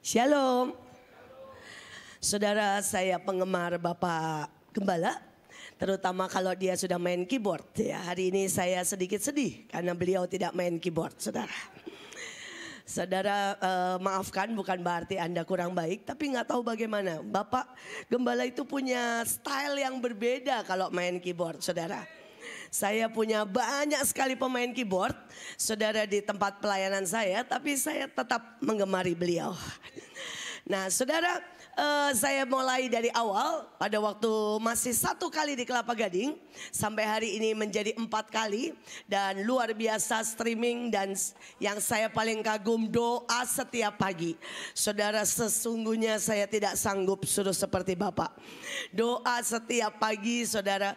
Shalom. Saudara, saya penggemar Bapak Gembala, terutama kalau dia sudah main keyboard. Ya, hari ini saya sedikit sedih karena beliau tidak main keyboard, saudara. Saudara, maafkan bukan berarti Anda kurang baik, tapi nggak tahu bagaimana. Bapak Gembala itu punya style yang berbeda kalau main keyboard, saudara. Saya punya banyak sekali pemain keyboard, saudara, di tempat pelayanan saya, tapi saya tetap menggemari beliau. Nah, saudara, saya mulai dari awal pada waktu masih 1 kali di Kelapa Gading sampai hari ini menjadi 4 kali, dan luar biasa streaming, dan yang saya paling kagum doa setiap pagi. Saudara, sesungguhnya saya tidak sanggup suruh seperti Bapak. Doa setiap pagi, saudara,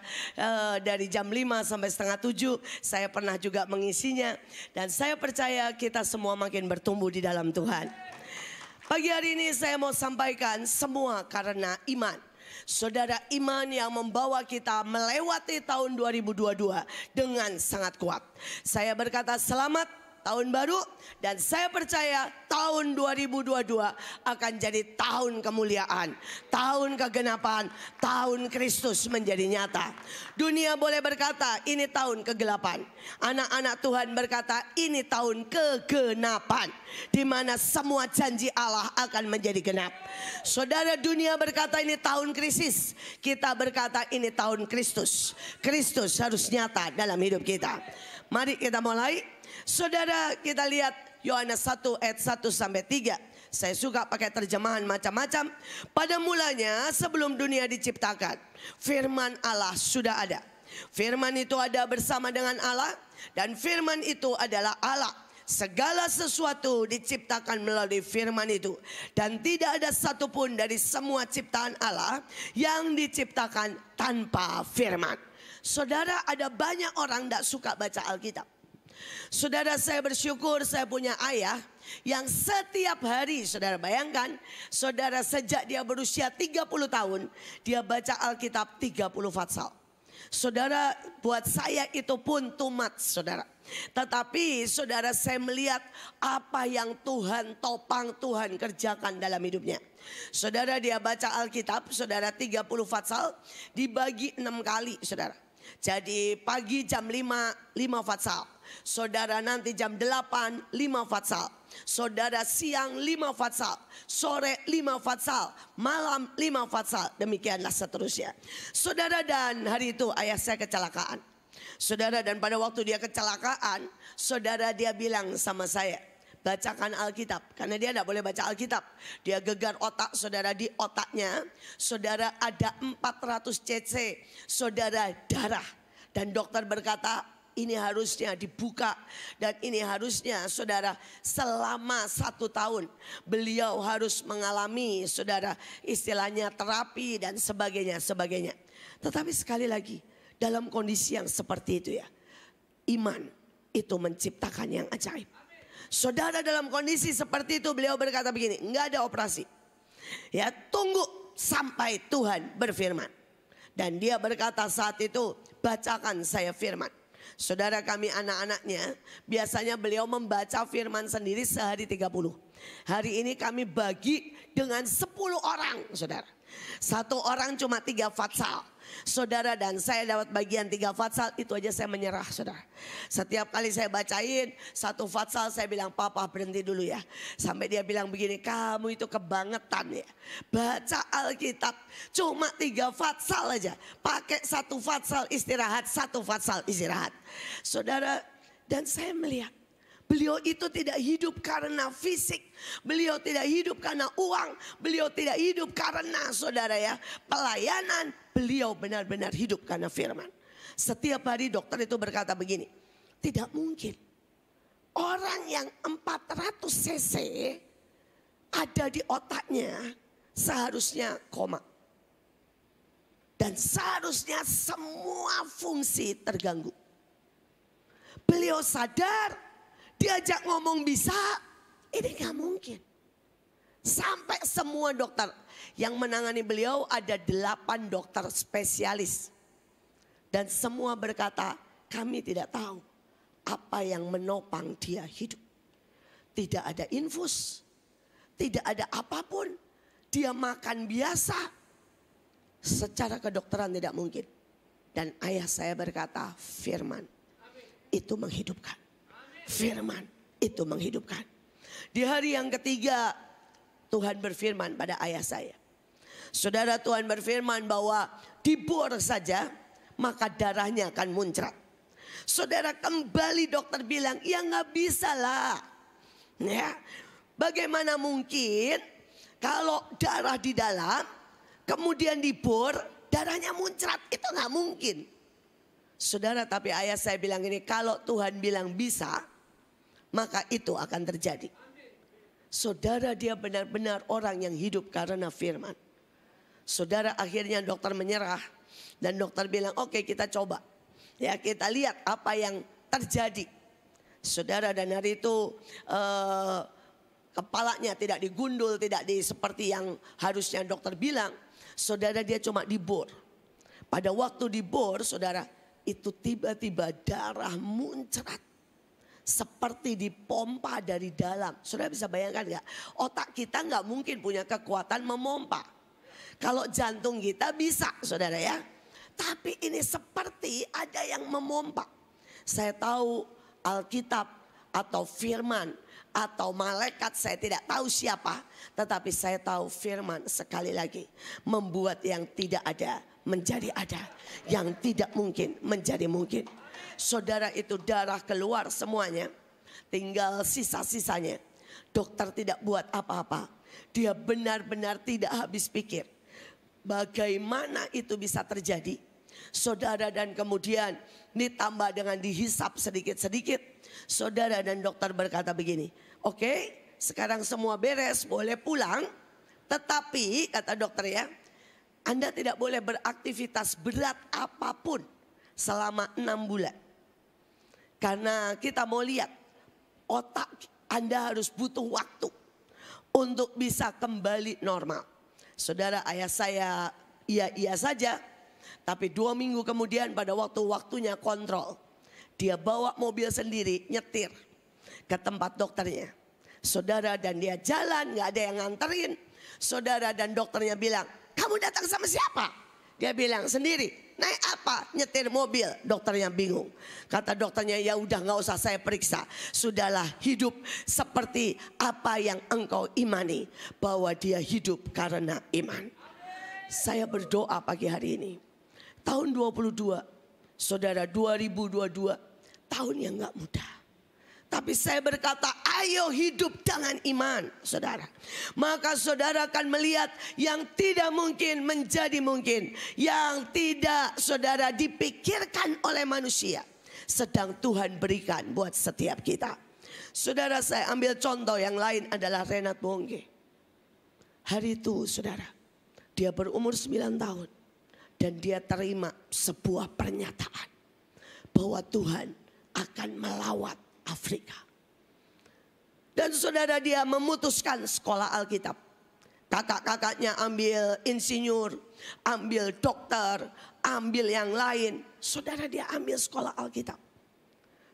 dari jam 5 sampai setengah 7 saya pernah juga mengisinya, dan saya percaya kita semua makin bertumbuh di dalam Tuhan. Pagi hari ini saya mau sampaikan semua karena iman. Saudara, iman yang membawa kita melewati tahun 2022 dengan sangat kuat. Saya berkata selamat tahun baru, dan saya percaya tahun 2022 akan jadi tahun kemuliaan, tahun kegenapan, tahun Kristus menjadi nyata. Dunia boleh berkata ini tahun kegelapan. Anak-anak Tuhan berkata ini tahun kegenapan, di mana semua janji Allah akan menjadi genap. Saudara, dunia berkata ini tahun krisis, kita berkata ini tahun Kristus. Kristus harus nyata dalam hidup kita. Mari kita mulai. Saudara, kita lihat Yohanes 1 ayat 1 sampai 3. Saya suka pakai terjemahan macam-macam. Pada mulanya sebelum dunia diciptakan, firman Allah sudah ada. Firman itu ada bersama dengan Allah, dan firman itu adalah Allah. Segala sesuatu diciptakan melalui firman itu, dan tidak ada satupun dari semua ciptaan Allah yang diciptakan tanpa firman. Saudara, ada banyak orang tidak suka baca Alkitab. Saudara, saya bersyukur saya punya ayah yang setiap hari, saudara bayangkan, saudara, sejak dia berusia 30 tahun dia baca Alkitab 30 fatsal. Saudara, buat saya itu pun too much, saudara. Tetapi saudara, saya melihat apa yang Tuhan topang, Tuhan kerjakan dalam hidupnya. Saudara, dia baca Alkitab, saudara, 30 fatsal dibagi 6 kali, saudara. Jadi pagi jam 5 fatsal. Saudara, nanti jam 8 5 fatsal. Saudara, siang 5 fatsal. Sore 5 fatsal. Malam 5 fatsal. Demikianlah seterusnya. Saudara, dan hari itu ayah saya kecelakaan. Saudara, dan pada waktu dia kecelakaan, saudara, dia bilang sama saya, bacakan Alkitab. Karena dia tidak boleh baca Alkitab. Dia gegar otak, saudara. Di otaknya, saudara, ada 400 cc, saudara, darah. Dan dokter berkata ini harusnya dibuka, dan ini harusnya, saudara, selama 1 tahun beliau harus mengalami, saudara, istilahnya terapi dan sebagainya. Tetapi sekali lagi, dalam kondisi yang seperti itu ya, iman itu menciptakan yang ajaib. Saudara, dalam kondisi seperti itu beliau berkata begini, enggak ada operasi. Ya, tunggu sampai Tuhan berfirman. Dan dia berkata saat itu, bacakan saya firman. Saudara, kami anak-anaknya biasanya beliau membaca firman sendiri sehari 30. Hari ini kami bagi dengan 10 orang, saudara. 1 orang cuma 3 fatsal. Saudara, dan saya dapat bagian 3 fatsal, itu aja saya menyerah, saudara. Setiap kali saya bacain 1 fatsal, saya bilang, papa berhenti dulu ya. Sampai dia bilang begini, kamu itu kebangetan ya. Baca Alkitab cuma 3 fatsal aja. Pakai 1 fatsal istirahat, 1 fatsal istirahat. Saudara, dan saya melihat beliau itu tidak hidup karena fisik. Beliau tidak hidup karena uang. Beliau tidak hidup karena, saudara ya, pelayanan. Beliau benar-benar hidup karena firman. Setiap hari dokter itu berkata begini, tidak mungkin orang yang 400 cc ada di otaknya seharusnya koma. Dan seharusnya semua fungsi terganggu. Beliau sadar, diajak ngomong bisa, ini gak mungkin. Sampai semua dokter yang menangani beliau, ada 8 dokter spesialis. Dan semua berkata, kami tidak tahu apa yang menopang dia hidup. Tidak ada infus, tidak ada apapun. Dia makan biasa. Secara kedokteran tidak mungkin. Dan ayah saya berkata, firman itu menghidupkan. Firman itu menghidupkan. Di hari yang ketiga, Tuhan berfirman pada ayah saya. Saudara, Tuhan berfirman bahwa dibor saja maka darahnya akan muncrat. Saudara, kembali dokter bilang, ya nggak bisa lah. Ya, bagaimana mungkin kalau darah di dalam kemudian dibor darahnya muncrat, itu nggak mungkin. Saudara, tapi ayah saya bilang ini, kalau Tuhan bilang bisa, maka itu akan terjadi. Saudara, dia benar-benar orang yang hidup karena firman. Saudara, akhirnya dokter menyerah dan dokter bilang, oke, kita coba. Ya, kita lihat apa yang terjadi. Saudara, dan hari itu kepalanya tidak digundul, tidak seperti yang harusnya dokter bilang. Saudara, dia cuma dibor. Pada waktu dibor, saudara, itu tiba-tiba darah muncrat. Seperti dipompa dari dalam. Saudara bisa bayangkan gak? Otak kita gak mungkin punya kekuatan memompa. Kalau jantung kita bisa, saudara ya. Tapi ini seperti ada yang memompa. Saya tahu Alkitab atau firman atau malaikat, saya tidak tahu siapa. Tetapi saya tahu firman, sekali lagi, membuat yang tidak ada menjadi ada. Yang tidak mungkin menjadi mungkin. Saudara, itu darah keluar semuanya. Tinggal sisa-sisanya. Dokter tidak buat apa-apa. Dia benar-benar tidak habis pikir. Bagaimana itu bisa terjadi? Saudara, dan kemudian ditambah dengan dihisap sedikit-sedikit. Saudara, dan dokter berkata begini, oke, sekarang semua beres, boleh pulang. Tetapi kata dokter ya, Anda tidak boleh beraktivitas berat apapun selama 6 bulan. Karena kita mau lihat otak Anda harus butuh waktu untuk bisa kembali normal. Saudara, ayah saya iya saja. Tapi 2 minggu kemudian pada waktunya kontrol, dia bawa mobil sendiri nyetir ke tempat dokternya. Saudara, dan dia jalan, gak ada yang nganterin. Saudara, dan dokternya bilang, kamu datang sama siapa? Dia bilang, sendiri. Naik apa? Nyetir mobil. Dokternya bingung. Kata dokternya, ya udah gak usah saya periksa. Sudahlah, hidup seperti apa yang engkau imani. Bahwa dia hidup karena iman. Saya berdoa pagi hari ini. Tahun 22, saudara, 2022. Tahun yang gak mudah. Tapi saya berkata, ayo hidup dengan iman, saudara. Maka saudara akan melihat yang tidak mungkin menjadi mungkin. Yang tidak, saudara, dipikirkan oleh manusia, sedang Tuhan berikan buat setiap kita. Saudara, saya ambil contoh yang lain adalah Renat Bongge. Hari itu, saudara, dia berumur 9 tahun. Dan dia terima sebuah pernyataan bahwa Tuhan akan melawat Afrika. Dan saudara, dia memutuskan sekolah Alkitab. Kakak-kakaknya ambil insinyur, ambil dokter, ambil yang lain. Saudara, dia ambil sekolah Alkitab.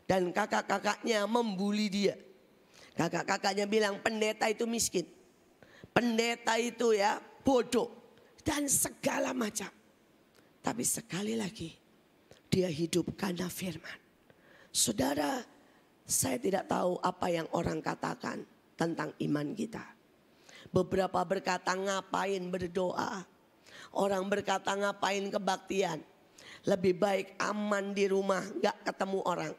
Dan kakak-kakaknya membuli dia. Kakak-kakaknya bilang pendeta itu miskin. Pendeta itu ya bodoh. Dan segala macam. Tapi sekali lagi, dia hidup karena firman. Saudara, saya tidak tahu apa yang orang katakan tentang iman kita. Beberapa berkata ngapain berdoa. Orang berkata ngapain kebaktian. Lebih baik aman di rumah, gak ketemu orang.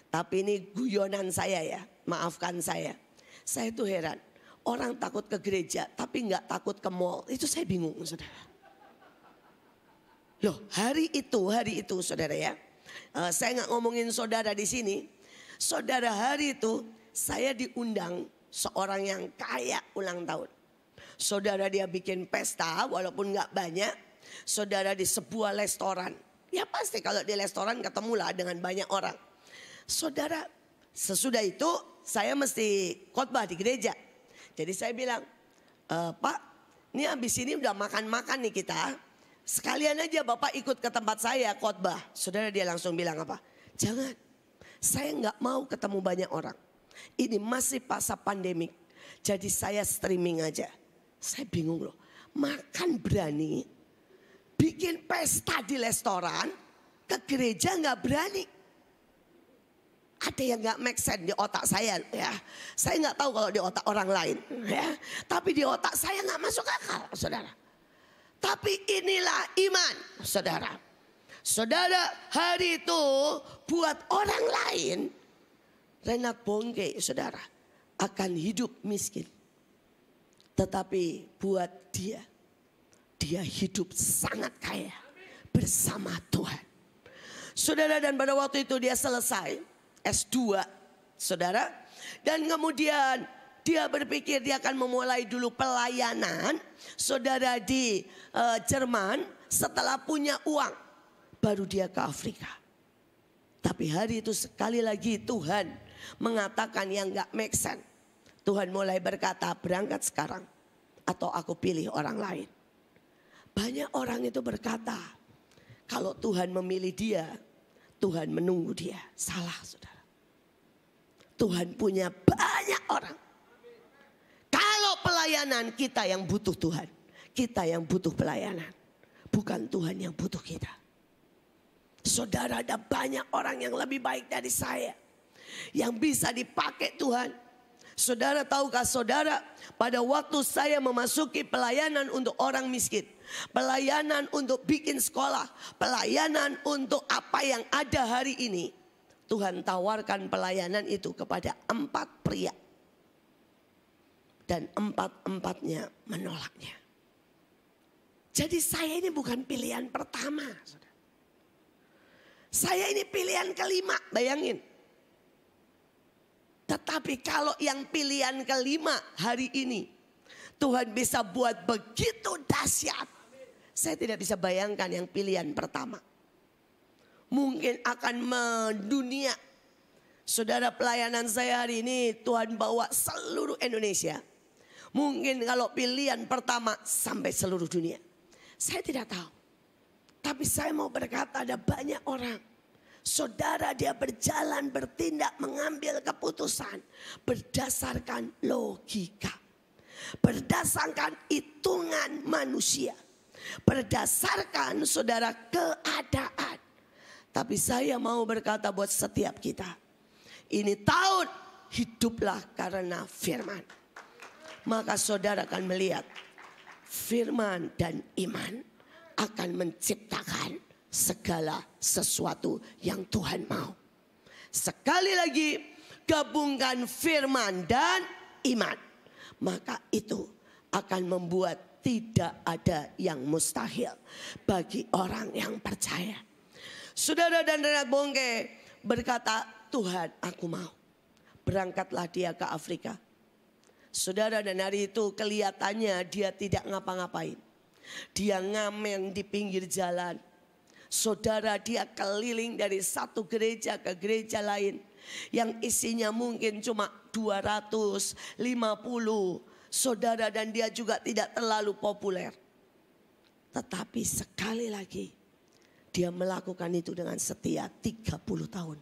Tapi ini guyonan saya ya, maafkan saya. Saya tuh heran, orang takut ke gereja tapi gak takut ke mall. Itu saya bingung, saudara. Loh, hari itu saudara ya. Saya gak ngomongin saudara di sini. Saudara, hari itu saya diundang seorang yang kaya ulang tahun. Saudara, dia bikin pesta walaupun gak banyak. Saudara, di sebuah restoran. Ya pasti kalau di restoran ketemulah dengan banyak orang. Saudara, sesudah itu saya mesti khotbah di gereja. Jadi saya bilang, Pak, ini habis ini udah makan-makan nih kita. Sekalian aja Bapak ikut ke tempat saya khotbah. Saudara, dia langsung bilang apa? Jangan. Saya nggak mau ketemu banyak orang. Ini masih masa pandemik. Jadi saya streaming aja. Saya bingung loh. Makan berani, bikin pesta di restoran, ke gereja nggak berani. Ada yang nggak make sense di otak saya ya. Saya nggak tahu kalau di otak orang lain ya. Tapi di otak saya nggak masuk akal, saudara. Tapi inilah iman, saudara. Saudara, hari itu buat orang lain, Reinhard Bonnke, saudara, akan hidup miskin. Tetapi buat dia hidup sangat kaya bersama Tuhan. Saudara, dan pada waktu itu dia selesai S2, saudara. Dan kemudian dia berpikir dia akan memulai dulu pelayanan, saudara, di Jerman. Setelah punya uang, baru dia ke Afrika. Tapi hari itu sekali lagi Tuhan mengatakan yang gak make sense. Tuhan mulai berkata, berangkat sekarang atau aku pilih orang lain. Banyak orang itu berkata, kalau Tuhan memilih dia, Tuhan menunggu dia. Salah, saudara. Tuhan punya banyak orang. Kalau pelayanan, kita yang butuh Tuhan. Kita yang butuh pelayanan. Bukan Tuhan yang butuh kita. Saudara, ada banyak orang yang lebih baik dari saya, yang bisa dipakai Tuhan. Saudara, tahukah saudara, pada waktu saya memasuki pelayanan untuk orang miskin, pelayanan untuk bikin sekolah, pelayanan untuk apa yang ada hari ini, Tuhan tawarkan pelayanan itu kepada 4 pria. Dan 4-empatnya menolaknya. Jadi saya ini bukan pilihan pertama, saudara. Saya ini pilihan kelima, bayangin. Tetapi kalau yang pilihan kelima hari ini, Tuhan bisa buat begitu dahsyat. Saya tidak bisa bayangkan yang pilihan pertama. Mungkin akan mendunia. Saudara, pelayanan saya hari ini Tuhan bawa seluruh Indonesia. Mungkin kalau pilihan pertama sampai seluruh dunia. Saya tidak tahu. Tapi saya mau berkata ada banyak orang. Saudara, dia berjalan, bertindak, mengambil keputusan berdasarkan logika. Berdasarkan hitungan manusia. Berdasarkan, saudara, keadaan. Tapi saya mau berkata buat setiap kita. Ini tahun hiduplah karena firman. Maka saudara akan melihat firman dan iman akan menciptakan segala sesuatu yang Tuhan mau. Sekali lagi, gabungkan firman dan iman. Maka itu akan membuat tidak ada yang mustahil bagi orang yang percaya. Saudara, dan Reinhard Bonnke berkata, Tuhan, aku mau. Berangkatlah dia ke Afrika. Saudara, dan hari itu kelihatannya dia tidak ngapa-ngapain. Dia ngamen di pinggir jalan. Saudara, dia keliling dari satu gereja ke gereja lain. Yang isinya mungkin cuma 250. Saudara, dan dia juga tidak terlalu populer. Tetapi sekali lagi, dia melakukan itu dengan setia 30 tahun.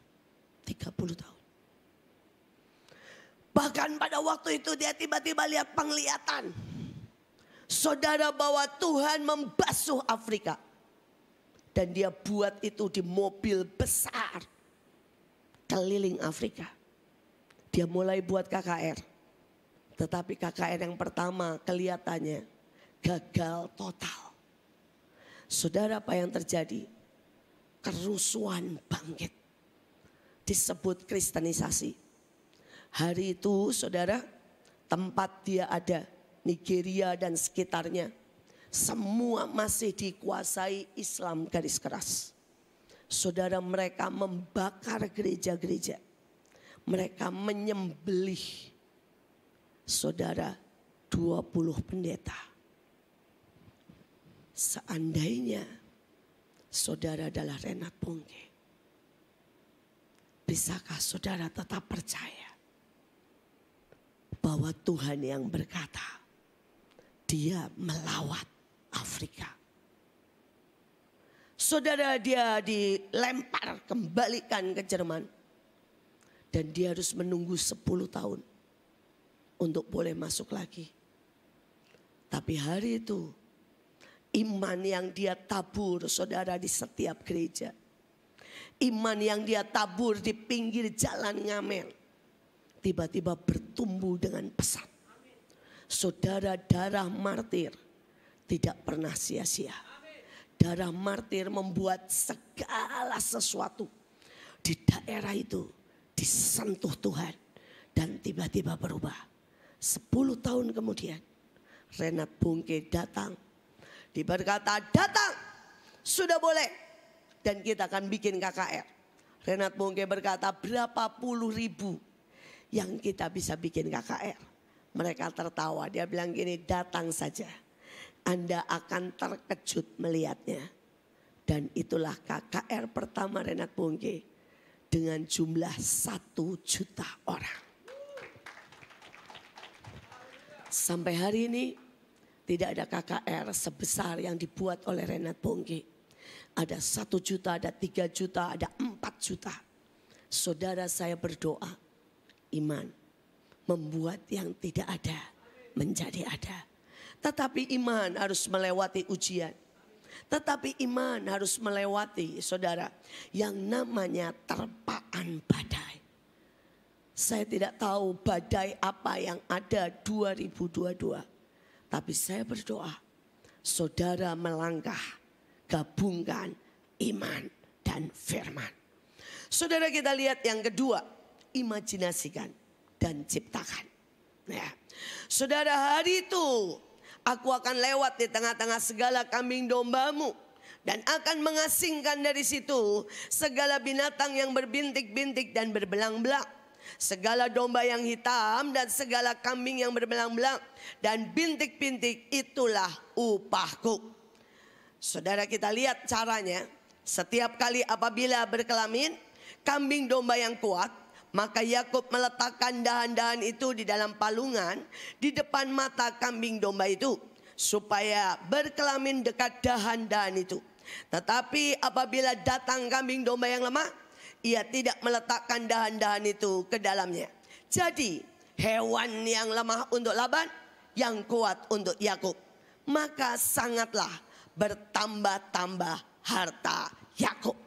30 tahun. Bahkan pada waktu itu dia tiba-tiba lihat penglihatan. Saudara, bahwa Tuhan membasuh Afrika. Dan dia buat itu di mobil besar. Keliling Afrika. Dia mulai buat KKR. Tetapi KKR yang pertama kelihatannya gagal total. Saudara, apa yang terjadi? Kerusuhan bangkit. Disebut kristenisasi. Hari itu, saudara, tempat dia ada, Nigeria dan sekitarnya, semua masih dikuasai Islam garis keras. Saudara, mereka membakar gereja-gereja. Mereka menyembelih, saudara, 20 pendeta. Seandainya saudara adalah Reinhard Bonnke, bisakah saudara tetap percaya bahwa Tuhan yang berkata dia melawat Afrika? Saudara, dia dilempar, kembalikan ke Jerman. Dan dia harus menunggu 10 tahun. untuk boleh masuk lagi. Tapi hari itu iman yang dia tabur saudara di setiap gereja. Iman yang dia tabur di pinggir jalan ngamen. Tiba-tiba bertumbuh dengan pesat. Saudara, darah martir tidak pernah sia-sia. Darah martir membuat segala sesuatu di daerah itu disentuh Tuhan. Dan tiba-tiba berubah. 10 tahun kemudian Renat Bungke datang. Dia berkata, datang, sudah boleh. Dan kita akan bikin KKR. Renat Bungke berkata, berapa puluh ribu yang kita bisa bikin KKR. Mereka tertawa, dia bilang gini, datang saja. Anda akan terkejut melihatnya. Dan itulah KKR pertama Renat Bungke dengan jumlah 1 juta orang. Sampai hari ini tidak ada KKR sebesar yang dibuat oleh Renat Bungke. Ada 1 juta, ada 3 juta, ada 4 juta. Saudara, saya berdoa, iman membuat yang tidak ada menjadi ada. Tetapi iman harus melewati ujian. Tetapi iman harus melewati, saudara, yang namanya terpaan badai. Saya tidak tahu badai apa yang ada 2022. Tapi saya berdoa, saudara melangkah, gabungkan iman dan firman. Saudara, kita lihat yang kedua, imajinasikan dan ciptakan. Ya. Saudara, hari itu aku akan lewat di tengah-tengah segala kambing dombamu. Dan akan mengasingkan dari situ segala binatang yang berbintik-bintik dan berbelang-belang. Segala domba yang hitam dan segala kambing yang berbelang-belang. Dan bintik-bintik itulah upahku. Saudara, kita lihat caranya. Setiap kali apabila berkelamin kambing domba yang kuat, maka Yakub meletakkan dahan-dahan itu di dalam palungan di depan mata kambing domba itu, supaya berkelamin dekat dahan-dahan itu. Tetapi apabila datang kambing domba yang lemah, ia tidak meletakkan dahan-dahan itu ke dalamnya. Jadi hewan yang lemah untuk Laban, yang kuat untuk Yakub. Maka sangatlah bertambah-tambah harta Yakub.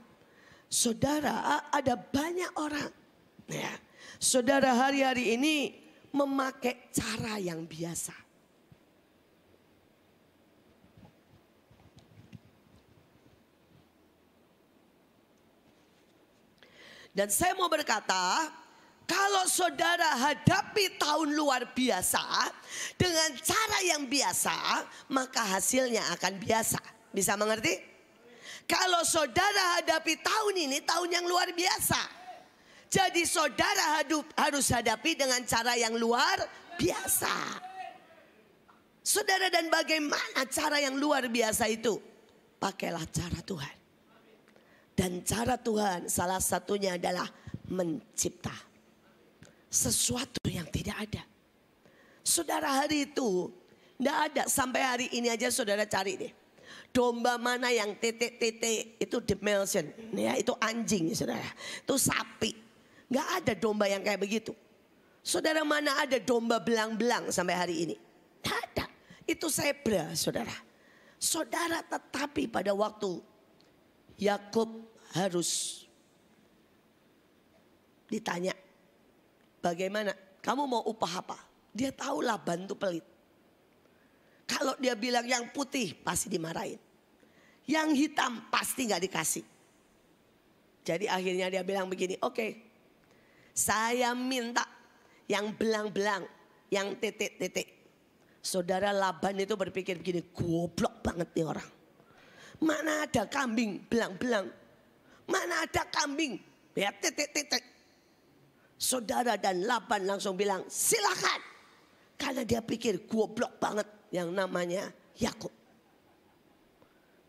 Saudara, ada banyak orang, ya, saudara, hari-hari ini memakai cara yang biasa. Dan saya mau berkata, kalau saudara hadapi tahun luar biasa dengan cara yang biasa, maka hasilnya akan biasa. Bisa mengerti? Kalau saudara hadapi tahun ini, tahun yang luar biasa. Jadi saudara harus hadapi dengan cara yang luar biasa. Saudara, dan bagaimana cara yang luar biasa itu? Pakailah cara Tuhan. Dan cara Tuhan salah satunya adalah mencipta sesuatu yang tidak ada. Saudara, hari itu tidak ada. Sampai hari ini aja saudara cari deh. Domba mana yang titik-titik itu dimension, ya, itu anjing, saudara. Itu sapi. Nggak ada domba yang kayak begitu. Saudara, mana ada domba belang-belang sampai hari ini? Nggak ada. Itu zebra, saudara. Saudara, tetapi pada waktu Yakub harus ditanya, bagaimana? Kamu mau upah apa? Dia tahu Laban itu pelit. Kalau dia bilang yang putih pasti dimarahin. Yang hitam pasti gak dikasih. Jadi akhirnya dia bilang begini, oke, saya minta yang belang-belang, yang titik-titik. Saudara, Laban itu berpikir begini, goblok banget nih orang. Mana ada kambing belang-belang. Mana ada kambing ya titik-titik. Saudara, dan Laban langsung bilang silakan. Karena dia pikir goblok banget yang namanya Yakub.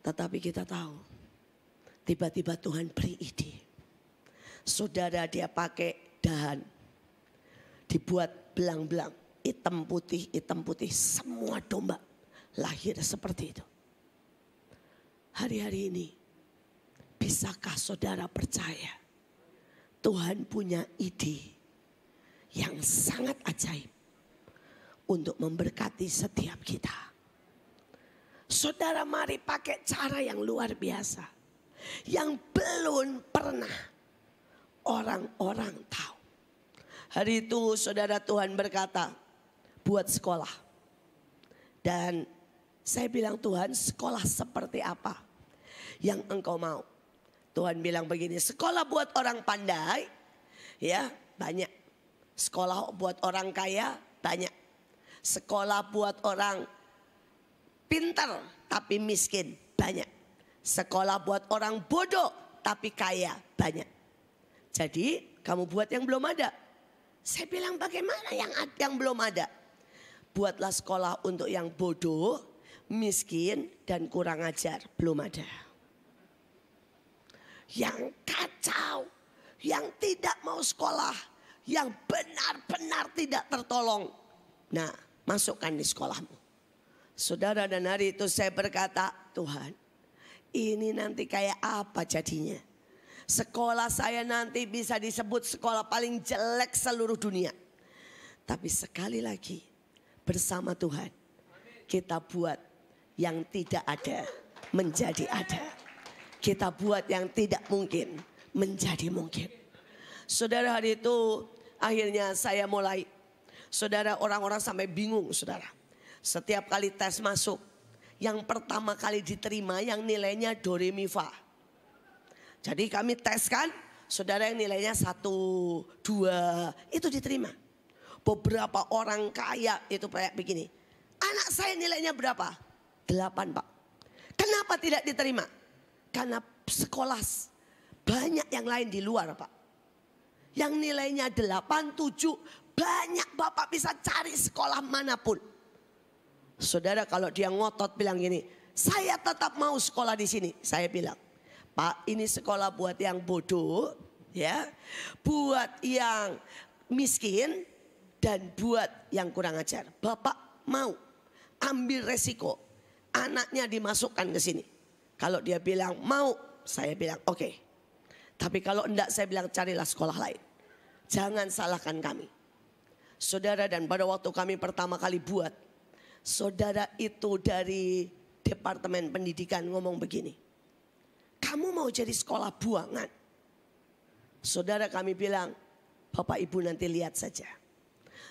Tetapi kita tahu, tiba-tiba Tuhan beri ide. Saudara, dia pakai dahan, dibuat belang-belang, hitam putih, semua domba lahir seperti itu. Hari-hari ini, bisakah saudara percaya Tuhan punya ide yang sangat ajaib untuk memberkati setiap kita. Saudara, mari pakai cara yang luar biasa, yang belum pernah orang-orang tahu. Hari itu saudara, Tuhan berkata buat sekolah. Dan saya bilang, Tuhan, sekolah seperti apa yang engkau mau? Tuhan bilang begini, sekolah buat orang pandai ya banyak. Sekolah buat orang kaya banyak. Sekolah buat orang pintar tapi miskin banyak. Sekolah buat orang bodoh tapi kaya banyak. Jadi kamu buat yang belum ada. Saya bilang, bagaimana yang belum ada? Buatlah sekolah untuk yang bodoh, miskin dan kurang ajar. Belum ada. Yang kacau, yang tidak mau sekolah, yang benar-benar tidak tertolong. Nah, masukkan di sekolahmu. Saudara, dan hari itu saya berkata, Tuhan, ini nanti kayak apa jadinya? Sekolah saya nanti bisa disebut sekolah paling jelek seluruh dunia. Tapi sekali lagi, bersama Tuhan, kita buat yang tidak ada menjadi ada. Kita buat yang tidak mungkin menjadi mungkin. Saudara, hari itu akhirnya saya mulai. Saudara, orang-orang sampai bingung, saudara. Setiap kali tes masuk, yang pertama kali diterima yang nilainya do re mi fa. Jadi kami tes kan, saudara, yang nilainya 1, 2 itu diterima. Beberapa orang kaya itu kayak begini. Anak saya nilainya berapa? 8, Pak. Kenapa tidak diterima? Karena sekolah banyak yang lain di luar, Pak. Yang nilainya 8, 7, banyak Bapak bisa cari sekolah manapun. Saudara, kalau dia ngotot bilang gini, saya tetap mau sekolah di sini. Saya bilang, Pak, ini sekolah buat yang bodoh, ya, buat yang miskin, dan buat yang kurang ajar. Bapak mau ambil resiko, anaknya dimasukkan ke sini. Kalau dia bilang mau, saya bilang oke. Tapi kalau enggak, saya bilang carilah sekolah lain. Jangan salahkan kami. Saudara, dan pada waktu kami pertama kali buat, saudara itu dari Departemen Pendidikan ngomong begini, kamu mau jadi sekolah buangan? Saudara, kami bilang, Bapak Ibu nanti lihat saja.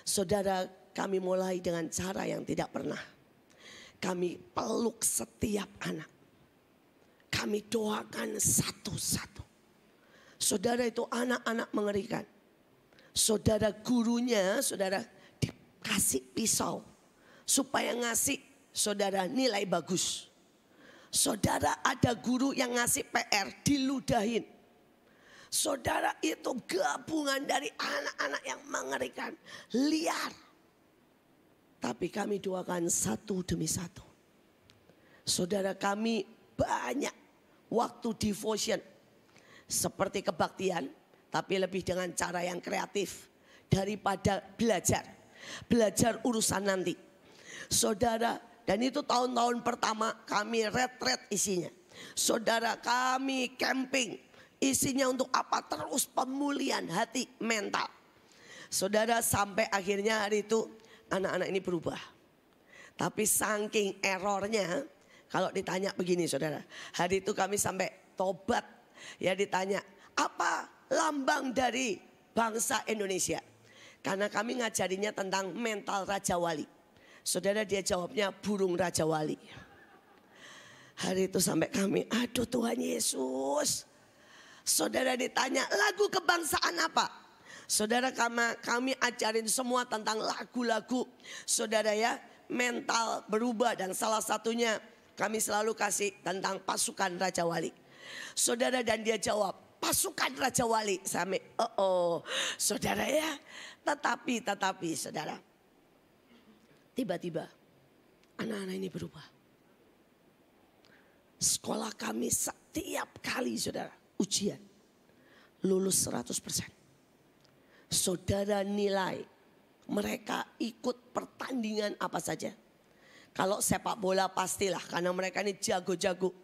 Saudara, kami mulai dengan cara yang tidak pernah. Kami peluk setiap anak. Kami doakan satu-satu. Saudara, itu anak-anak mengerikan. Saudara, gurunya, saudara, dikasih pisau supaya ngasih saudara nilai bagus. Saudara, ada guru yang ngasih PR diludahin. Saudara, itu gabungan dari anak-anak yang mengerikan, liar. Tapi kami doakan satu demi satu. Saudara, kami banyak waktu devotion seperti kebaktian, tapi lebih dengan cara yang kreatif daripada belajar. Belajar urusan nanti. Saudara, dan itu tahun-tahun pertama kami retret isinya. Saudara, kami camping, isinya untuk apa? Terus pemulihan hati mental. Saudara, sampai akhirnya hari itu anak-anak ini berubah. Tapi saking errornya, kalau ditanya begini saudara, hari itu kami sampai tobat. Ya, ditanya, apa lambang dari bangsa Indonesia? Karena kami ngajarinya tentang mental Raja Wali. Saudara, dia jawabnya burung Raja Wali. Hari itu sampai kami, aduh Tuhan Yesus. Saudara, ditanya lagu kebangsaan apa? Saudara, kami ajarin semua tentang lagu-lagu. Saudara ya, mental berubah, dan salah satunya kami selalu kasih tentang pasukan Raja Wali. Saudara, dan dia jawab pasukan Raja Wali. Sampai saudara ya, tetapi saudara, tiba-tiba anak-anak ini berubah. Sekolah kami setiap kali saudara ujian lulus 100%. Saudara, nilai mereka ikut pertandingan apa saja. Kalau sepak bola pastilah, karena mereka ini jago-jago.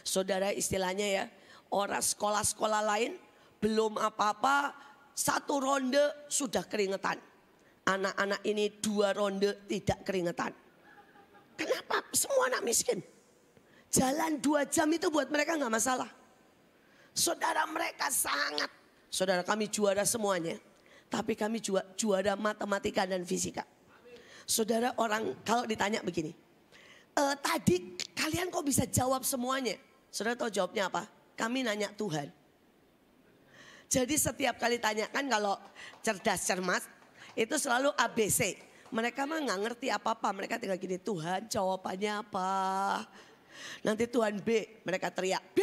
Saudara, istilahnya ya, orang sekolah-sekolah lain belum apa-apa, 1 ronde sudah keringetan. anak-anak ini 2 ronde tidak keringetan. Kenapa? Semua anak miskin. Jalan 2 jam itu buat mereka nggak masalah. Saudara, mereka sangat, saudara, kami juara semuanya. Tapi kami juga juara matematika dan fisika. Saudara, orang kalau ditanya begini, tadi kalian kok bisa jawab semuanya? Saudara tahu jawabnya apa? Kami nanya Tuhan. Jadi setiap kali tanya, kan kalau cerdas cermat itu selalu ABC. Mereka mah nggak ngerti apa-apa. Mereka tinggal gini, Tuhan jawabannya apa? Nanti Tuhan B, mereka teriak B.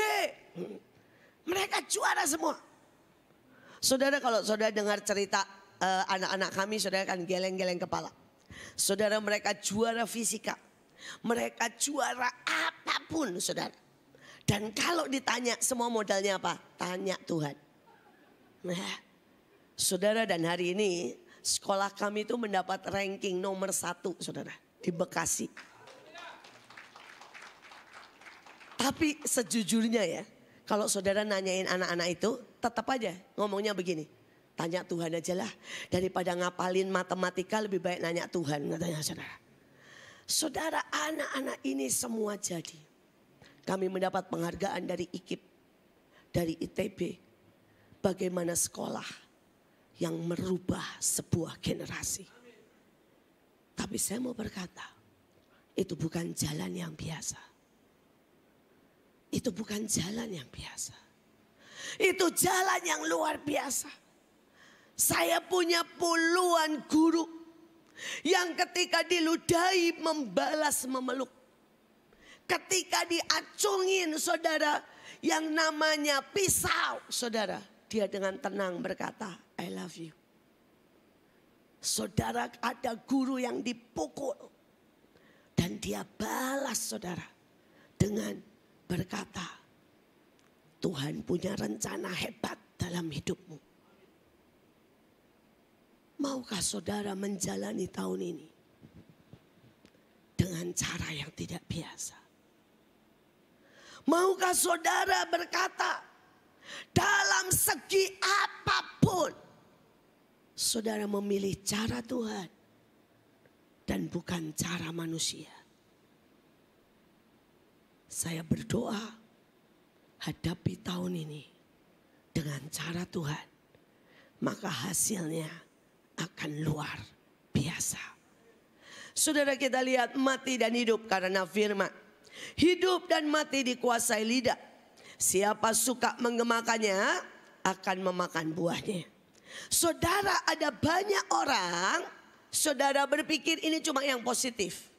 Mereka juara semua. Saudara, kalau saudara dengar cerita anak-anak kami, saudara kan geleng-geleng kepala. Saudara, mereka juara fisika. Mereka juara apapun, saudara. Dan kalau ditanya semua modalnya apa? Tanya Tuhan. Nah, saudara, dan hari ini sekolah kami itu mendapat ranking nomor 1, saudara, di Bekasi. Tapi sejujurnya ya, kalau saudara nanyain anak-anak itu, tetap aja ngomongnya begini. Tanya Tuhan aja lah, daripada ngapalin matematika lebih baik nanya Tuhan, katanya saudara. Saudara, anak-anak ini semua jadi. Kami mendapat penghargaan dari IKIP, dari ITB. Bagaimana sekolah yang merubah sebuah generasi. Tapi saya mau berkata, itu bukan jalan yang biasa. Itu bukan jalan yang biasa. Itu jalan yang luar biasa. Saya punya puluhan guru yang ketika diludahi membalas memeluk. Ketika diacungin, saudara, yang namanya pisau, saudara, dia dengan tenang berkata, I love you. Saudara, ada guru yang dipukul dan dia balas, saudara, dengan berkata, Tuhan punya rencana hebat dalam hidupmu. Maukah saudara menjalani tahun ini dengan cara yang tidak biasa? Maukah saudara berkata, dalam segi apapun, saudara memilih cara Tuhan dan bukan cara manusia? Saya berdoa, hadapi tahun ini dengan cara Tuhan, maka hasilnya akan luar biasa. Saudara, kita lihat mati dan hidup karena firman. Hidup dan mati dikuasai lidah. Siapa suka menggemakannya akan memakan buahnya. Saudara, ada banyak orang, saudara berpikir ini cuma yang positif.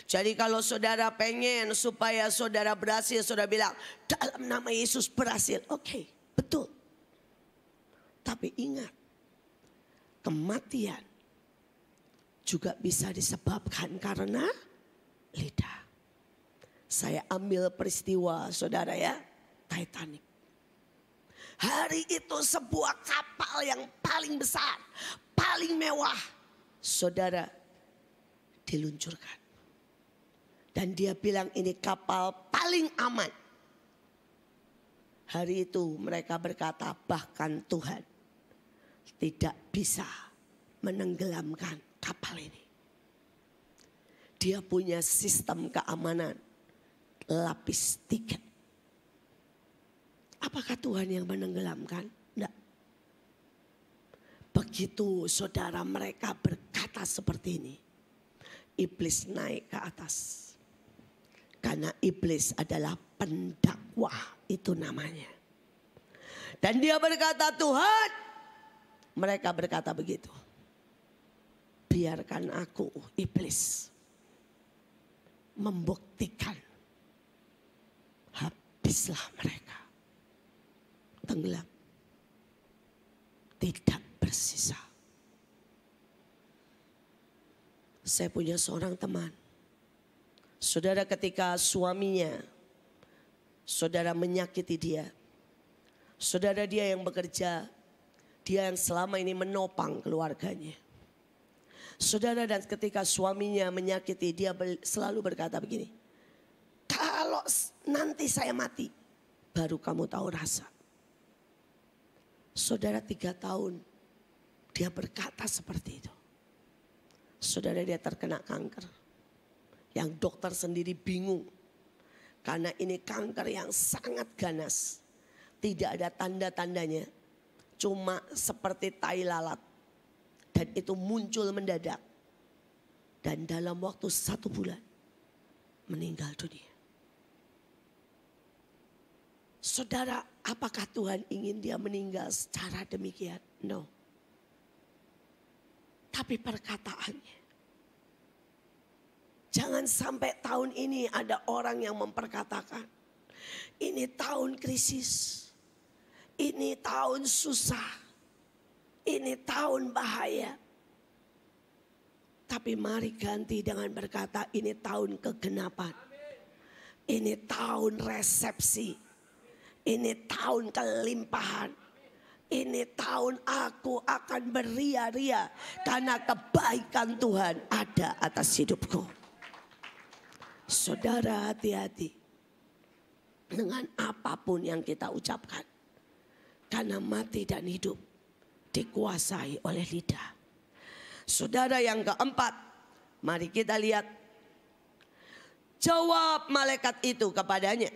Jadi kalau saudara pengen supaya saudara berhasil, saudara bilang dalam nama Yesus berhasil. Oke, betul. Tapi ingat, kematian juga bisa disebabkan karena lidah. Saya ambil peristiwa, saudara ya, Titanic. Hari itu sebuah kapal yang paling besar, paling mewah, saudara, diluncurkan. Dan dia bilang ini kapal paling aman. Hari itu mereka berkata, bahkan Tuhan tidak bisa menenggelamkan kapal ini. Dia punya sistem keamanan lapis 3. Apakah Tuhan yang menenggelamkan? Tidak. Begitu saudara mereka berkata seperti ini, iblis naik ke atas. Karena iblis adalah pendakwah, itu namanya. Dan dia berkata, Tuhan, mereka berkata begitu. Biarkan aku, iblis, membuktikan. Habislah mereka. Tenggelam. Tidak bersisa. Saya punya seorang teman. Saudara, ketika suaminya, saudara menyakiti dia. Saudara, dia yang bekerja, dia yang selama ini menopang keluarganya. Saudara, dan ketika suaminya menyakiti, dia selalu berkata begini, kalau nanti saya mati, baru kamu tahu rasa. Saudara, 3 tahun dia berkata seperti itu. Saudara, dia terkena kanker. Yang dokter sendiri bingung. Karena ini kanker yang sangat ganas. Tidak ada tanda-tandanya. Cuma seperti tai lalat. Dan itu muncul mendadak. Dan dalam waktu 1 bulan meninggal dunia. Saudara, apakah Tuhan ingin dia meninggal secara demikian? No. Tapi perkataannya. Jangan sampai tahun ini ada orang yang memperkatakan, ini tahun krisis, ini tahun susah, ini tahun bahaya. Tapi mari ganti dengan berkata, ini tahun kegenapan, ini tahun resepsi. Ini tahun kelimpahan. Ini tahun aku akan beria-ria karena kebaikan Tuhan ada atas hidupku. Saudara, hati-hati dengan apapun yang kita ucapkan. Karena mati dan hidup dikuasai oleh lidah. Saudara, yang keempat, mari kita lihat. Jawab malaikat itu kepadanya,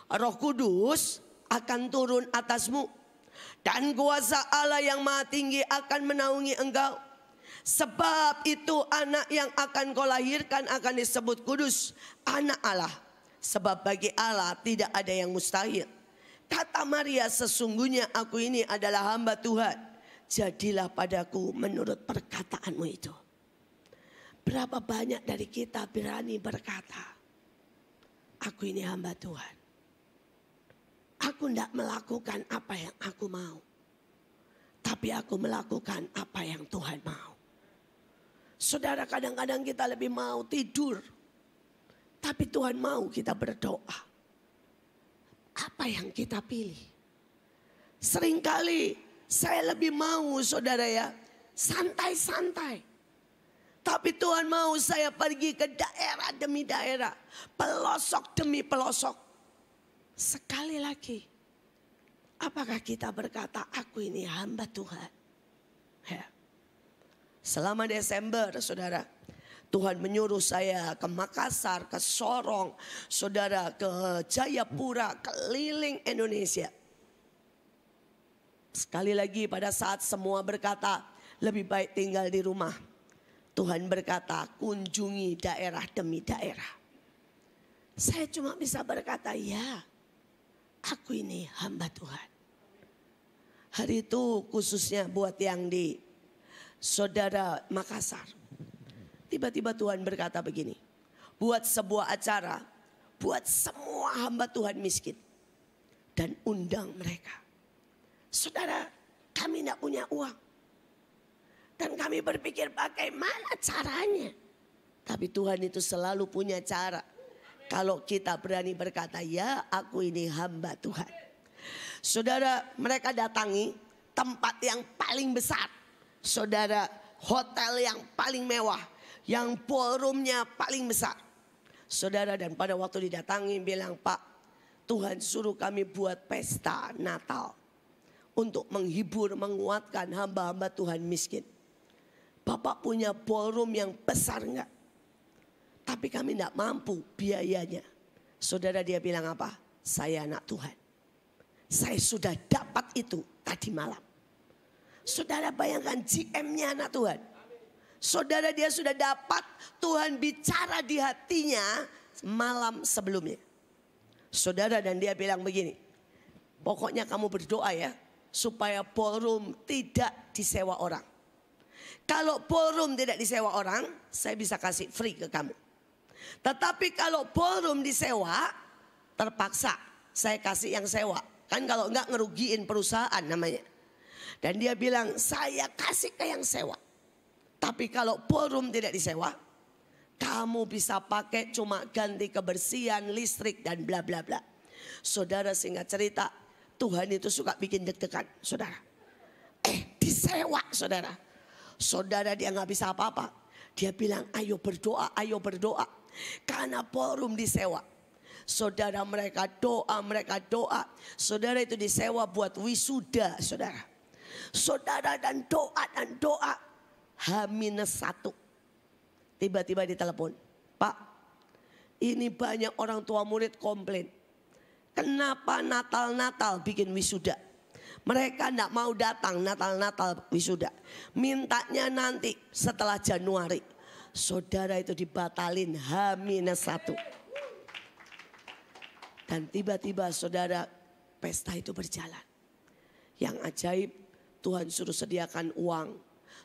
Roh Kudus akan turun atasmu dan kuasa Allah yang Maha Tinggi akan menaungi engkau. Sebab itu anak yang akan kau lahirkan akan disebut kudus, anak Allah. Sebab bagi Allah tidak ada yang mustahil. Kata Maria, sesungguhnya aku ini adalah hamba Tuhan. Jadilah padaku menurut perkataanmu itu. Berapa banyak dari kita berani berkata, aku ini hamba Tuhan. Aku tidak melakukan apa yang aku mau. Tapi aku melakukan apa yang Tuhan mau. Saudara, kadang-kadang kita lebih mau tidur. Tapi Tuhan mau kita berdoa. Apa yang kita pilih? Seringkali saya lebih mau, saudara ya, santai-santai. Tapi Tuhan mau saya pergi ke daerah demi daerah. Pelosok demi pelosok. Sekali lagi, apakah kita berkata, aku ini hamba Tuhan? Ya. Selama Desember, saudara, Tuhan menyuruh saya ke Makassar, ke Sorong, saudara, ke Jayapura, keliling Indonesia. Sekali lagi, pada saat semua berkata, lebih baik tinggal di rumah, Tuhan berkata, kunjungi daerah demi daerah. Saya cuma bisa berkata, ya, aku ini hamba Tuhan. Hari itu khususnya buat yang di saudara Makassar. Tiba-tiba Tuhan berkata begini. Buat sebuah acara. Buat semua hamba Tuhan miskin. Dan undang mereka. Saudara, kami tidak punya uang. Dan kami berpikir bagaimana caranya. Tapi Tuhan itu selalu punya cara. Kalau kita berani berkata, ya aku ini hamba Tuhan. Saudara, mereka datangi tempat yang paling besar. Saudara, hotel yang paling mewah. Yang ballroomnya paling besar. Saudara, dan pada waktu didatangi bilang, Pak, Tuhan suruh kami buat pesta Natal. Untuk menghibur, menguatkan hamba-hamba Tuhan miskin. Bapak punya ballroom yang besar enggak? Tapi kami tidak mampu biayanya. Saudara, dia bilang apa? Saya anak Tuhan. Saya sudah dapat itu tadi malam. Saudara, bayangkan GM-nya anak Tuhan. Saudara, dia sudah dapat, Tuhan bicara di hatinya malam sebelumnya. Saudara, dan dia bilang begini. Pokoknya kamu berdoa ya. Supaya ballroom tidak disewa orang. Kalau ballroom tidak disewa orang, saya bisa kasih free ke kamu. Tetapi kalau ballroom disewa, terpaksa saya kasih yang sewa. Kan kalau enggak ngerugiin perusahaan namanya. Dan dia bilang, saya kasih ke yang sewa. Tapi kalau ballroom tidak disewa, kamu bisa pakai cuma ganti kebersihan, listrik dan bla bla bla. Saudara, singkat cerita, Tuhan itu suka bikin deg-degan, saudara. Disewa, saudara. Saudara, dia nggak bisa apa-apa. Dia bilang, ayo berdoa, ayo berdoa. Karena ballroom disewa. Saudara, mereka doa. Saudara, itu disewa buat wisuda, saudara. Saudara, dan doa. H-1. tiba-tiba ditelepon, Pak, ini banyak orang tua murid komplain. Kenapa Natal-Natal bikin wisuda? Mereka tidak mau datang Natal-Natal wisuda. Mintanya nanti setelah Januari. Saudara, itu dibatalin H-1. Dan tiba-tiba saudara, pesta itu berjalan. Yang ajaib, Tuhan suruh sediakan uang.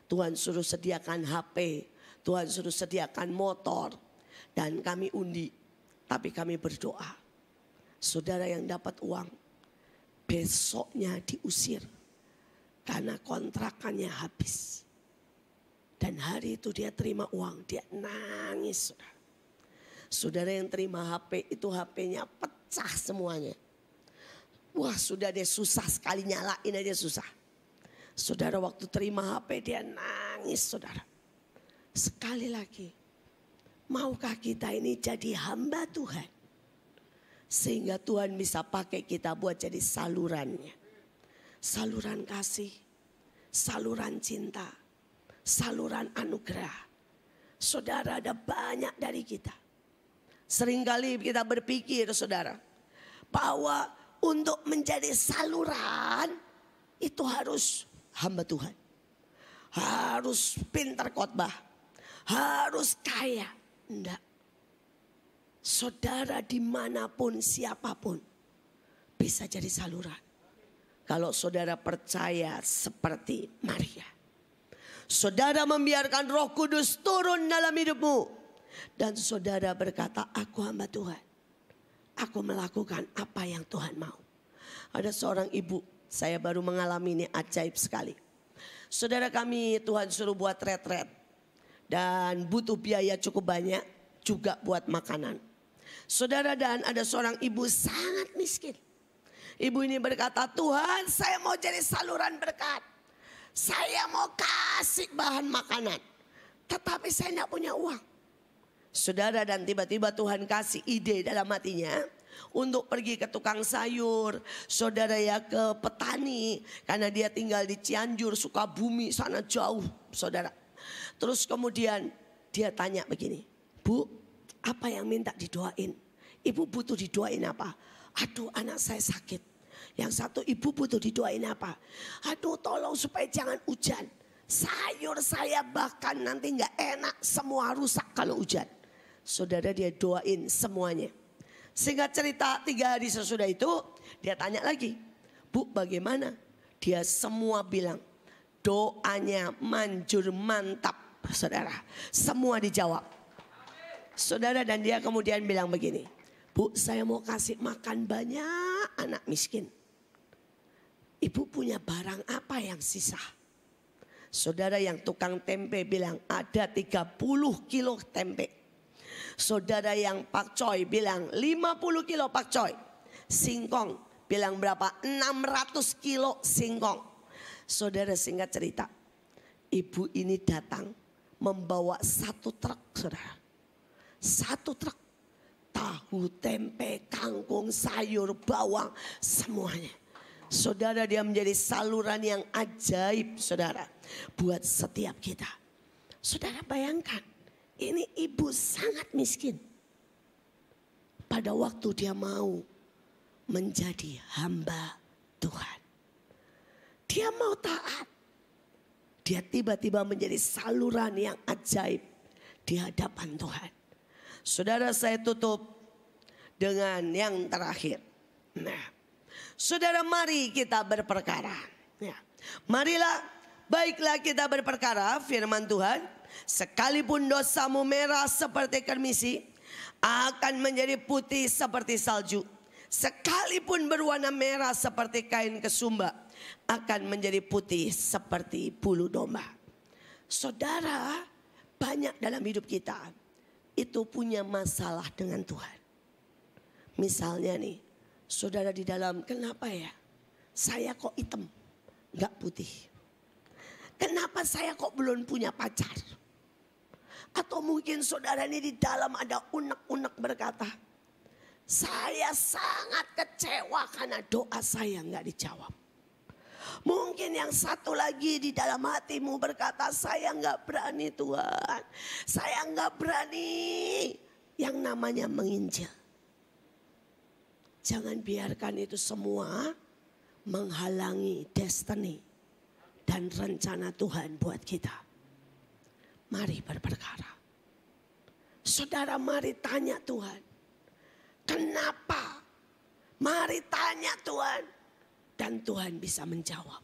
Tuhan suruh sediakan HP. Tuhan suruh sediakan motor. Dan kami undi. Tapi kami berdoa. Saudara yang dapat uang, besoknya diusir. Karena kontrakannya habis. Dan hari itu dia terima uang, dia nangis. Saudara yang terima HP itu HP-nya pecah semuanya. Wah, sudah dia susah sekali, nyalain aja susah. Saudara waktu terima HP dia nangis, saudara. Sekali lagi, maukah kita ini jadi hamba Tuhan? Sehingga Tuhan bisa pakai kita buat jadi salurannya. Saluran kasih, saluran cinta, saluran anugerah. Saudara, ada banyak dari kita. Seringkali kita berpikir, saudara, bahwa untuk menjadi saluran itu harus hamba Tuhan. Harus pintar khotbah, harus kaya. Enggak. Saudara dimanapun siapapun bisa jadi saluran. Kalau saudara percaya seperti Maria. Saudara membiarkan Roh Kudus turun dalam hidupmu. Dan saudara berkata, aku hamba Tuhan. Aku melakukan apa yang Tuhan mau. Ada seorang ibu, saya baru mengalami ini ajaib sekali. Saudara, kami Tuhan suruh buat retret. Dan butuh biaya cukup banyak juga buat makanan. Saudara, dan ada seorang ibu sangat miskin. Ibu ini berkata, Tuhan, saya mau jadi saluran berkat. Saya mau kasih bahan makanan. Tetapi saya tidak punya uang. Saudara, dan tiba-tiba Tuhan kasih ide dalam hatinya untuk pergi ke tukang sayur. Saudara ya, ke petani. Karena dia tinggal di Cianjur, Sukabumi, sana jauh, saudara. Terus kemudian dia tanya begini, Bu, apa yang minta didoain? Ibu butuh didoain apa? Aduh, anak saya sakit. Yang satu, ibu butuh didoain apa? Aduh, tolong supaya jangan hujan. Sayur saya bahkan nanti nggak enak, semua rusak kalau hujan. Saudara, dia doain semuanya. Singkat cerita, 3 hari sesudah itu dia tanya lagi, Bu, bagaimana? Dia semua bilang doanya manjur, mantap, saudara. Semua dijawab. Saudara, dan dia kemudian bilang begini, Bu, saya mau kasih makan banyak anak miskin. Ibu punya barang apa yang sisa? Saudara, yang tukang tempe bilang ada 30 kilo tempe. Saudara, yang pakcoy bilang 50 kilo pakcoy. Singkong bilang berapa? 600 kilo singkong. Saudara, singkat cerita, ibu ini datang membawa 1 truk, saudara. 1 truk. Tahu, tempe, kangkung, sayur, bawang, semuanya. Saudara, dia menjadi saluran yang ajaib, saudara, buat setiap kita. Saudara, bayangkan, ini ibu sangat miskin. Pada waktu dia mau menjadi hamba Tuhan. Dia mau taat. Dia tiba-tiba menjadi saluran yang ajaib di hadapan Tuhan. Saudara, saya tutup dengan yang terakhir. Nah, saudara, mari kita berperkara. Ya. Marilah, baiklah kita berperkara, firman Tuhan. Sekalipun dosamu merah seperti kermisi, akan menjadi putih seperti salju. Sekalipun berwarna merah seperti kain kesumba, akan menjadi putih seperti bulu domba. Saudara, banyak dalam hidup kita itu punya masalah dengan Tuhan. Misalnya nih, saudara di dalam, kenapa ya saya kok hitam, gak putih? Kenapa saya kok belum punya pacar? Atau mungkin saudara ini di dalam ada unek-unek berkata, saya sangat kecewa karena doa saya gak dijawab. Mungkin yang satu lagi di dalam hatimu berkata, saya nggak berani Tuhan. Saya nggak berani yang namanya menginjil. Jangan biarkan itu semua menghalangi destiny dan rencana Tuhan buat kita. Mari berperkara. Saudara, mari tanya Tuhan. Kenapa? Mari tanya Tuhan. Dan Tuhan bisa menjawab.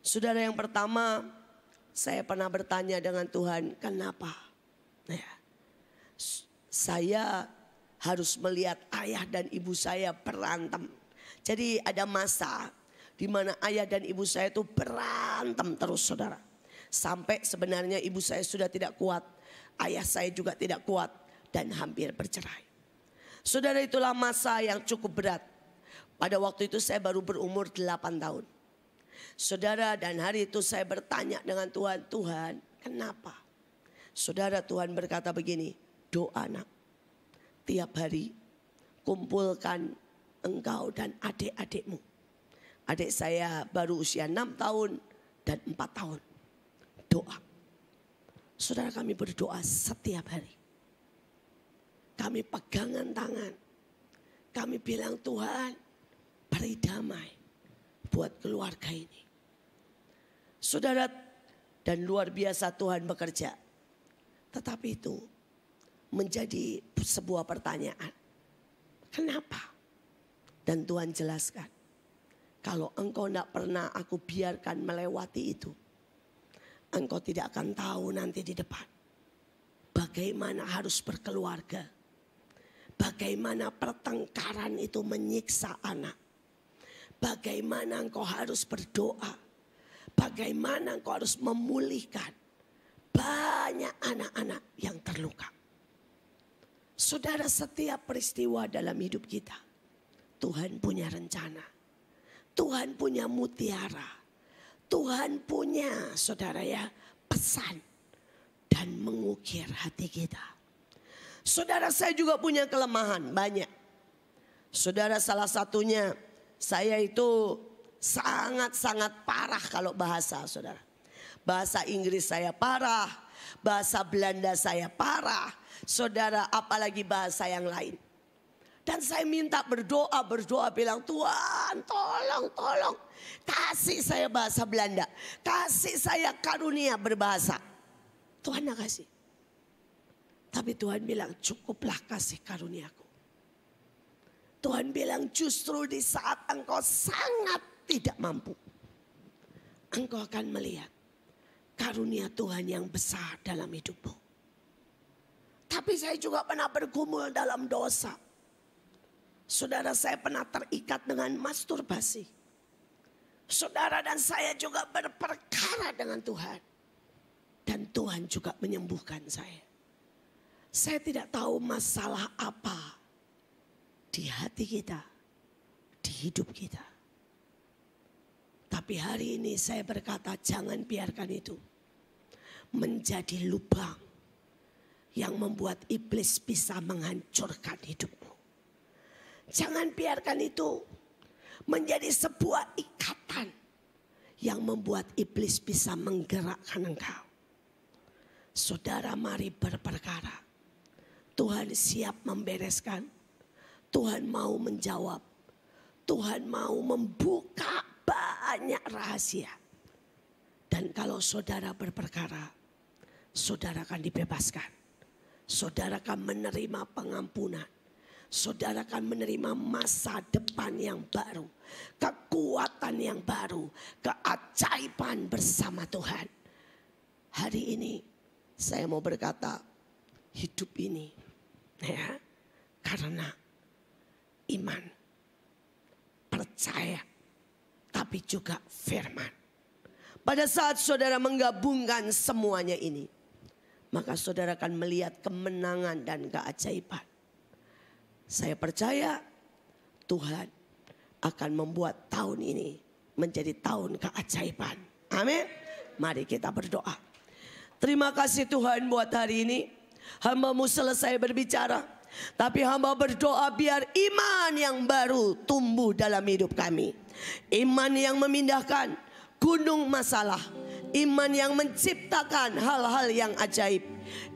Saudara, yang pertama, saya pernah bertanya dengan Tuhan, kenapa? Ya, saya harus melihat ayah dan ibu saya berantem. Jadi ada masa di mana ayah dan ibu saya itu berantem terus, saudara. Sampai sebenarnya ibu saya sudah tidak kuat, ayah saya juga tidak kuat dan hampir bercerai. Saudara, itulah masa yang cukup berat. Pada waktu itu saya baru berumur 8 tahun. Saudara, dan hari itu saya bertanya dengan Tuhan, Tuhan kenapa? Saudara, Tuhan berkata begini, doa nak. Tiap hari kumpulkan engkau dan adik-adikmu. Adik saya baru usia 6 tahun dan 4 tahun. Doa. Saudara, kami berdoa setiap hari. Kami pegangan tangan. Kami bilang, Tuhan beri damai buat keluarga ini. Saudara, dan luar biasa Tuhan bekerja. Tetapi itu menjadi sebuah pertanyaan. Kenapa? Dan Tuhan jelaskan. Kalau engkau tidak pernah aku biarkan melewati itu, engkau tidak akan tahu nanti di depan bagaimana harus berkeluarga. Bagaimana pertengkaran itu menyiksa anak. Bagaimana engkau harus berdoa. Bagaimana engkau harus memulihkan banyak anak-anak yang terluka. Saudara, setiap peristiwa dalam hidup kita, Tuhan punya rencana. Tuhan punya mutiara. Tuhan punya, saudara ya, pesan dan mengukir hati kita. Saudara, saya juga punya kelemahan banyak. Saudara, salah satunya saya itu sangat-sangat parah kalau bahasa, saudara. Bahasa Inggris saya parah, bahasa Belanda saya parah. Saudara, apalagi bahasa yang lain. Dan saya minta berdoa bilang, Tuhan tolong kasih saya bahasa Belanda. Kasih saya karunia berbahasa. Tuhan tidak kasih. Tapi Tuhan bilang, cukuplah kasih karuniaku. Tuhan bilang, justru di saat engkau sangat tidak mampu, engkau akan melihat karunia Tuhan yang besar dalam hidupmu. Tapi saya juga pernah bergumul dalam dosa. Saudara, saya pernah terikat dengan masturbasi. Saudara, dan saya juga berperkara dengan Tuhan. Dan Tuhan juga menyembuhkan saya. Saya tidak tahu masalah apa di hati kita, di hidup kita. Tapi hari ini saya berkata, jangan biarkan itu menjadi lubang yang membuat iblis bisa menghancurkan hidupmu. Jangan biarkan itu menjadi sebuah ikatan yang membuat iblis bisa menggerakkan engkau. Saudara, mari berperkara. Tuhan siap membereskan. Tuhan mau menjawab. Tuhan mau membuka banyak rahasia. Dan kalau saudara berperkara, saudara akan dibebaskan. Saudara akan menerima pengampunan. Saudara akan menerima masa depan yang baru. Kekuatan yang baru. Keajaiban bersama Tuhan. Hari ini saya mau berkata, hidup ini ya, karena iman, percaya, tapi juga firman. Pada saat saudara menggabungkan semuanya ini, maka saudara akan melihat kemenangan dan keajaiban. Saya percaya Tuhan akan membuat tahun ini menjadi tahun keajaiban. Amin. Mari kita berdoa. Terima kasih Tuhan buat hari ini. Hamba-Mu selesai berbicara, tapi hamba berdoa biar iman yang baru tumbuh dalam hidup kami. Iman yang memindahkan gunung masalah. Iman yang menciptakan hal-hal yang ajaib.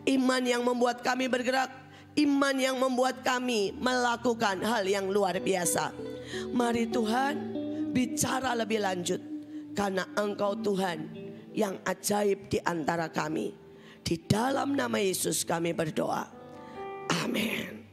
Iman yang membuat kami bergerak. Iman yang membuat kami melakukan hal yang luar biasa. Mari Tuhan bicara lebih lanjut, karena Engkau Tuhan yang ajaib di antara kami. Di dalam nama Yesus kami berdoa. Amin.